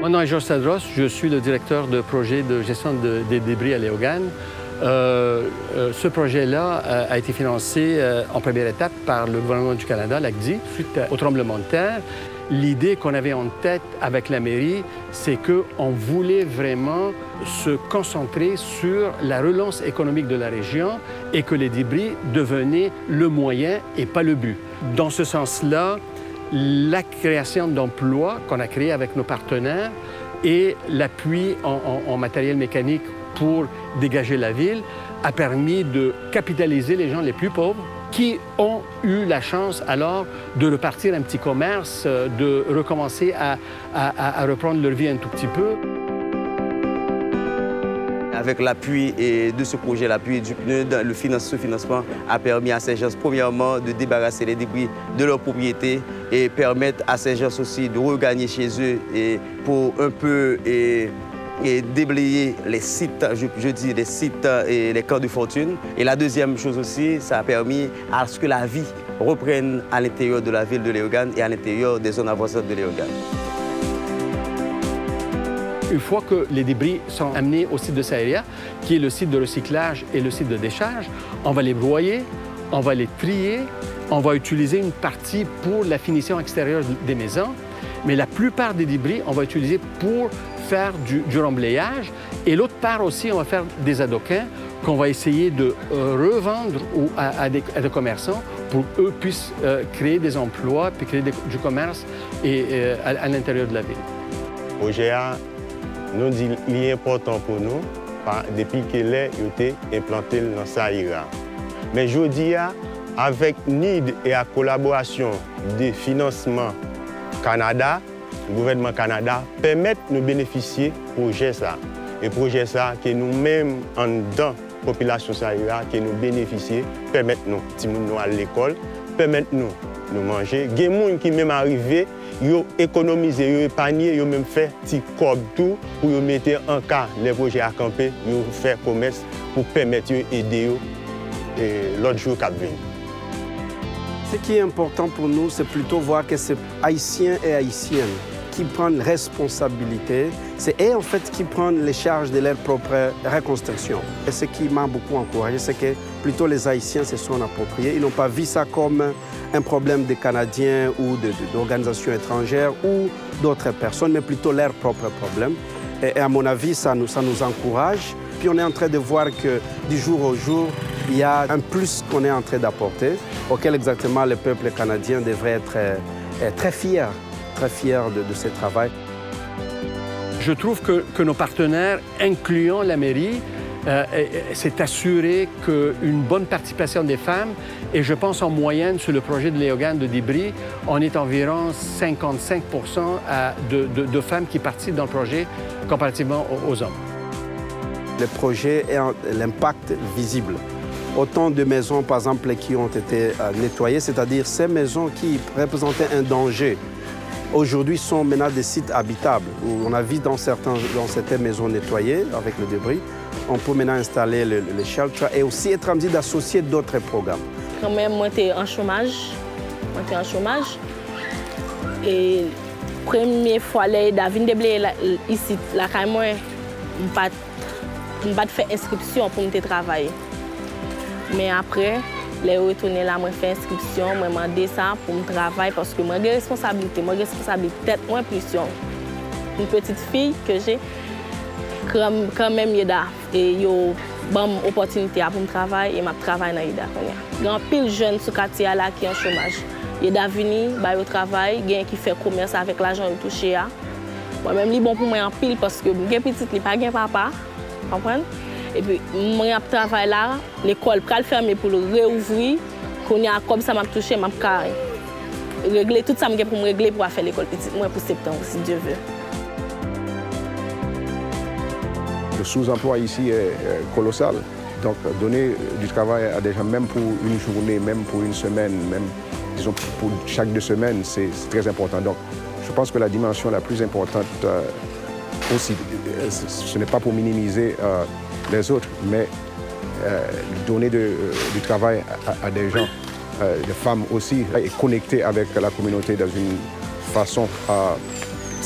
Mon nom est Georges Tadros, je suis le directeur de projet de gestion des débris à Léogane. Ce projet-là a été financé en première étape par le gouvernement du Canada, l'ACDI, suite au tremblement de terre. L'idée qu'on avait en tête avec la mairie, c'est qu'on voulait vraiment se concentrer sur la relance économique de la région et que les débris devenaient le moyen et pas le but. Dans ce sens-là, la création d'emplois qu'on a créé avec nos partenaires et l'appui en matériel mécanique pour dégager la ville a permis de capitaliser les gens les plus pauvres qui ont eu la chance alors de repartir un petit commerce, de recommencer à reprendre leur vie un tout petit peu. Avec l'appui de ce projet, l'appui du PNUD, ce financement a permis à ces gens, premièrement, de débarrasser les débris de leur propriété et permettre à ces gens aussi de regagner chez eux et pour un peu et déblayer les sites, je dis les sites et les camps de fortune. Et la deuxième chose aussi, ça a permis à ce que la vie reprenne à l'intérieur de la ville de Léogane et à l'intérieur des zones avançantes de Léogane. Une fois que les débris sont amenés au site de Saïria, qui est le site de recyclage et le site de décharge, on va les broyer, on va les trier, on va utiliser une partie pour la finition extérieure des maisons, mais la plupart des débris, on va utiliser pour faire du remblayage. Et l'autre part aussi, on va faire des adoquins qu'on va essayer de revendre à des commerçants pour qu'eux puissent créer des emplois puis créer du commerce à l'intérieur de la ville. Le projet est important pour nous depuis qu'il a été implanté dans Saïra. Mais je dis, avec NID et la collaboration des financements Canada, le gouvernement Canada permet de bénéficier de projet ça. Et projet ça que nous-mêmes, en dedans la population Saïra, que nous bénéficions, permettent nous de aller à l'école, permettent nous de manger. Il y a des gens qui même arrivés, ils ont économisé, ils ont épargné, ils ont même fait petit cob tout pour mettre en cas les projets à camper, ils ont fait commerce pour permettre d'aider l'autre jour qui vient. Ce qui est important pour nous, c'est plutôt voir que c'est Haïtiens et Haïtiennes qui prennent responsabilité. C'est eux, en fait, qui prennent les charges de leur propre reconstruction. Et ce qui m'a beaucoup encouragé, c'est que plutôt les Haïtiens se sont appropriés. Ils n'ont pas vu ça comme un problème des Canadiens ou d'organisations étrangères ou d'autres personnes, mais plutôt leur propre problème. Et à mon avis, ça nous encourage. Puis on est en train de voir que du jour au jour, il y a un plus qu'on est en train d'apporter, auquel exactement le peuple canadien devrait être très fier de ce travail. Je trouve que nos partenaires, incluant la mairie, s'est assuré qu'une bonne participation des femmes, et je pense en moyenne sur le projet de Léogane de débris, on est environ 55% de femmes qui participent dans le projet comparativement aux hommes. Le projet a l'impact visible. Autant de maisons, par exemple, qui ont été nettoyées, c'est-à-dire ces maisons qui représentaient un danger, aujourd'hui sont maintenant des sites habitables, où on a vu dans certaines maisons nettoyées avec le débris, on peut maintenant installer le shelter et aussi être en mesure d'associer d'autres programmes. Quand même, moi, j'étais en chômage. Et la première fois, David Deblé ici, là, quand moi, je n'ai pas fait inscription pour me travailler. Mais après, les retourner là, moi fait inscription, moi demandé ça pour me travailler parce que moi j'ai responsabilité, tête, moi pression. Une petite fille que j'ai quand même et yo bonne opportunité pour me travailler et m'a travailler dans Ida. Grand pile jeune sur quartier là qui en chômage. Ida vini ba au travail, gain qui fait commerce avec l'argent touché a. Moi même li bon pour moi en pile parce que gain petite li pas gain papa. Comprendre? Et puis, moi, je travaille là, l'école peut fermer pour le réouvrir. Quand il y a comme ça, je touché, je régler tout ça pour me régler pour faire l'école petite, moi pour septembre, si Dieu veut. Le sous-emploi ici est colossal. Donc, donner du travail à des gens, même pour une journée, même pour une semaine, même disons pour chaque 2 semaines, c'est très important. Donc, je pense que la dimension la plus importante aussi, ce n'est pas pour minimiser les autres, mais donner du travail à des gens, des femmes aussi, et connecter avec la communauté dans une façon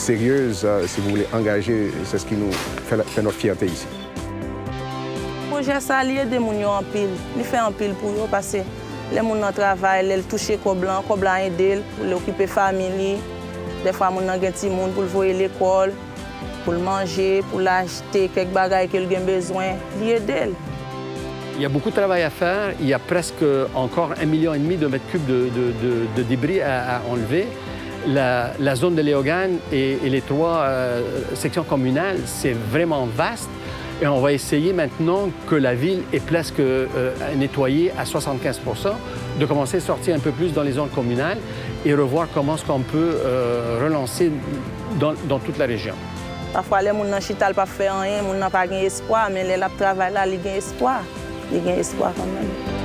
sérieuse, si vous voulez, engagée. C'est ce qui nous fait notre fierté ici. Le projet ça aide les gens en pile. Il fait en pile pour eux parce que les gens travaillent, ils touchent le blanc aide pour occuper la famille. Des fois, les gens ont des petits gens pour voir l'école, pour manger, pour acheter quelques bagages qu'ils ont besoin. Il aide. Il y a beaucoup de travail à faire. Il y a presque encore 1,5 million de mètres cubes de débris à enlever. La zone de Léogane et les 3 sections communales, c'est vraiment vaste. Et on va essayer maintenant que la ville est presque nettoyée à 75 %, de commencer à sortir un peu plus dans les zones communales et revoir comment est-ce qu'on peut relancer dans toute la région. Parfois, les gens ne peuvent pas faire rien, les gens n'ont pas d'espoir, mais les gens travaillent là, ils ont espoir. Ils ont espoir quand même.